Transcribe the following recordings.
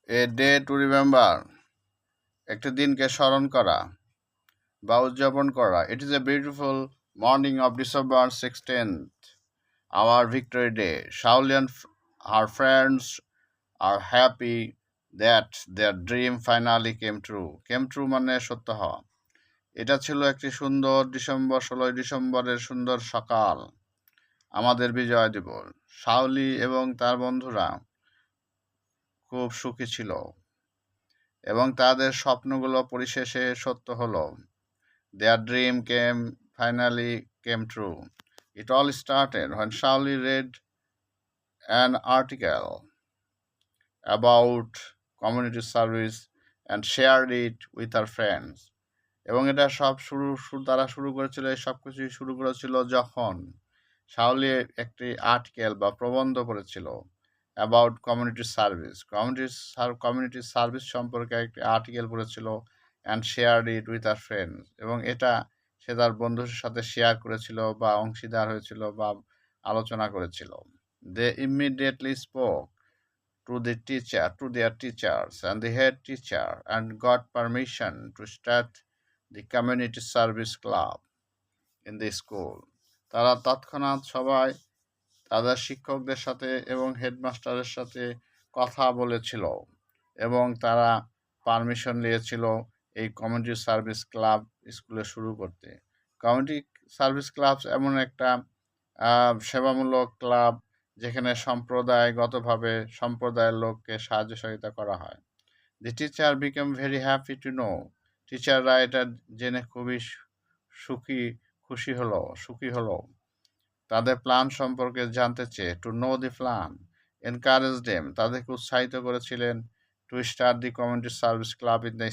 A day to remember, একটি দিনকে স্মরণ করা বা উদযাপন করা। It is a beautiful morning of December 16th, our victory day. Shauli and her friends are happy that their dream finally came true. Came true মানে সত্য হওয়া। এটা ছিল একটি সুন্দর 16ই ডিসেম্বরের সুন্দর সকাল, আমাদের বিজয় দিবস। শাওলি এবং তার বন্ধুরা খুব সুখী ছিল এবং তাদের স্বপ্নগুলো পরিশেষে সত্য হলো। Their dream finally came true. It all started when Shaoli read an article about community service and shared it with her friends. এবং এটা সব তারা শুরু করেছিল, এই সব কিছুই শুরু করেছিল যখন শাওলি একটি আর্টিকেল বা প্রবন্ধ পড়েছিল about community service. Community service সম্পর্কে একটি আর্টিকেল পড়েছিল and share it with our friends, এবং এটা সে তার বন্ধুদের সাথে শেয়ার করেছিল বা অংশীদার হয়েছিল বা আলোচনা করেছিল। They immediately spoke to their teachers and the head teacher and got permission to start the community service club in the school. তারা তৎক্ষণাৎ সবাই তাদের শিক্ষকদের সাথে এবং হেডমাস্টারের সাথে কথা বলেছিল এবং তারা পারমিশন নিয়েছিল এই কমিউনিটি সার্ভিস ক্লাব স্কুলে শুরু করতে। কমিউনিটি সার্ভিস ক্লাব এমন একটা সেবামূলক ক্লাব যেখানে সম্প্রদায়গতভাবে সম্প্রদায়ের লোককে সাহায্য সহযোগিতা করা হয়। The teacher became very happy to know, টিচাররা এটা জেনে খুবই সুখী হলো তাদের প্ল্যান সম্পর্কে জানতে চেয়ে। To know the plan encourage them, তাদেরকে উৎসাহিত করেছিলেন to start the community service club in the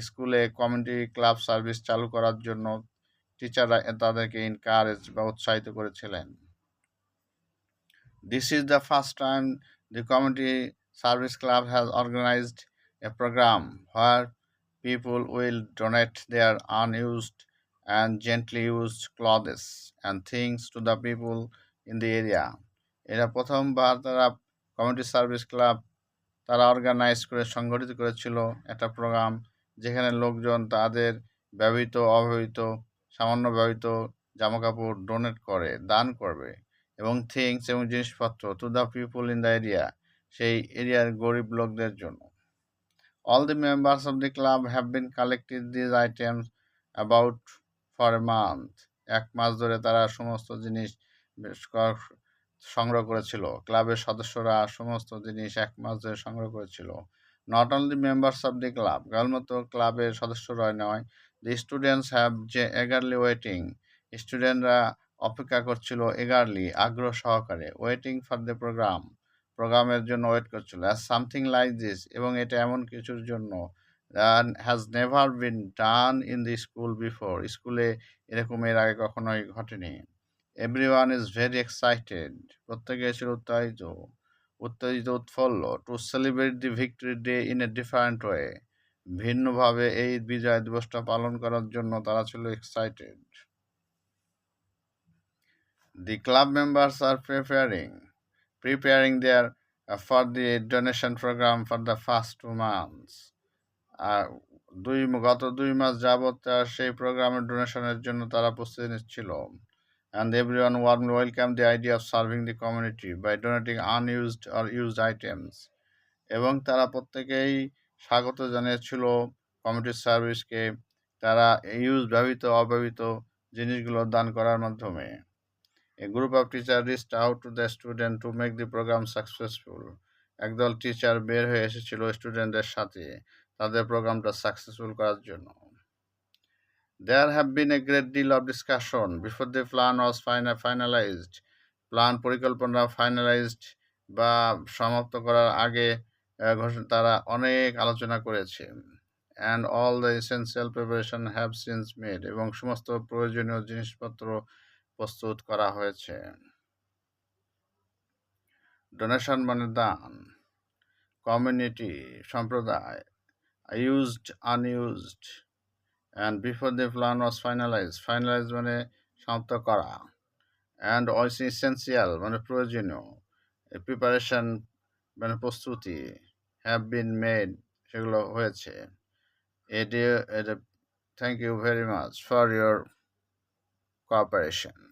স্কুলে কমিউনিটি ক্লাব সার্ভিস চালু করার জন্য টিচাররা তাদেরকে এনকারেজ বা উৎসাহিত করেছিলেন। This is the first time the Community Service Club has organized a program where people will donate their unused and gently used clothes and things to the people in the area. এটা প্রথমবার তারা community service club তারা সংগঠিত করেছিল একটা programme যেখানে লোকজন তাদের সামান্য ব্যবহৃত জামাকাপড় ডোনেট করে, দান করবে, এবং থিংস এবং জিনিসপত্র to the people in the area, সেই এরিয়ার গরিব লোকদের জন্য। All the members of the club have been collected these items about for a month. এক মাস ধরে তারা সমস্ত জিনিস সংগ্রহ করেছিল। ক্লাবের সদস্যরা সমস্ত জিনিস এক মাস ধরে সংগ্রহ করেছিল। Not only members of the club, কেবলমাত্র ক্লাবের সদস্যরাই নয়, the students have eagerly waiting, স্টুডেন্টরা অপেক্ষা করছিল এগারলি, আগ্রহ সহকারে, ওয়েটিং ফর দ্য প্রোগ্রামের জন্য ওয়েট করছিল। অ্যাজ সামথিং লাইক দিস, এবং এটা এমন কিছুর জন্য has never been done in the school before, স্কুলে এরকম এর আগে কখনোই ঘটেনি। এভরিওয়ান ইজ ভেরি এক্সাইটেড, প্রত্যেকে ছিল উৎফুল্ল to celebrate the victory day in a different way, ভিন্নভাবে এই বিজয় দিবসটা পালন করার জন্য তারা ছিল excited. The club members are preparing their for the donation program for the first 2 months. গত 2 মাস যাবৎ সেই প্রোগ্রামের ডোনেশনের জন্য তারা প্রস্তুতি নিচ্ছিল। And everyone warmly welcomed the idea of serving the community by donating unused or used items. এবং তারা প্রত্যেকেই স্বাগত জানিয়েছিল কমিউনিটি সার্ভিসকে তারা অব্যবহৃত জিনিসগুলো দান করার মাধ্যমে। A group of teachers reached out to the student to make the program successful. একদল টিচার বের হয়ে এসেছিল স্টুডেন্টদের সাথে তাদের প্রোগ্রামটা সাকসেসফুল করার জন্য। There have been a great deal of discussion before the plan was finalized. পরিকল্পনা ফাইনালাইজড বা সমাপ্ত করার আগে তারা অনেক আলোচনা করেছে। And all the essential preparation have since made, এবং সমস্ত প্রয়োজনীয় জিনিসপত্র প্রস্তুত করা হয়েছে। ডোনেশন মানে দান, কমিউনিটি সম্প্রদায়, unused, and before the plan was finalise মানে সমাপ্ত করা, অ্যান্ড এসেন্সিয়াল মানে প্রয়োজনীয়, প্রিপারেশন মানে প্রস্তুতি, হ্যাভ বিন মেড, সেগুলো হয়েছে। এটি, thank you very much for your cooperation.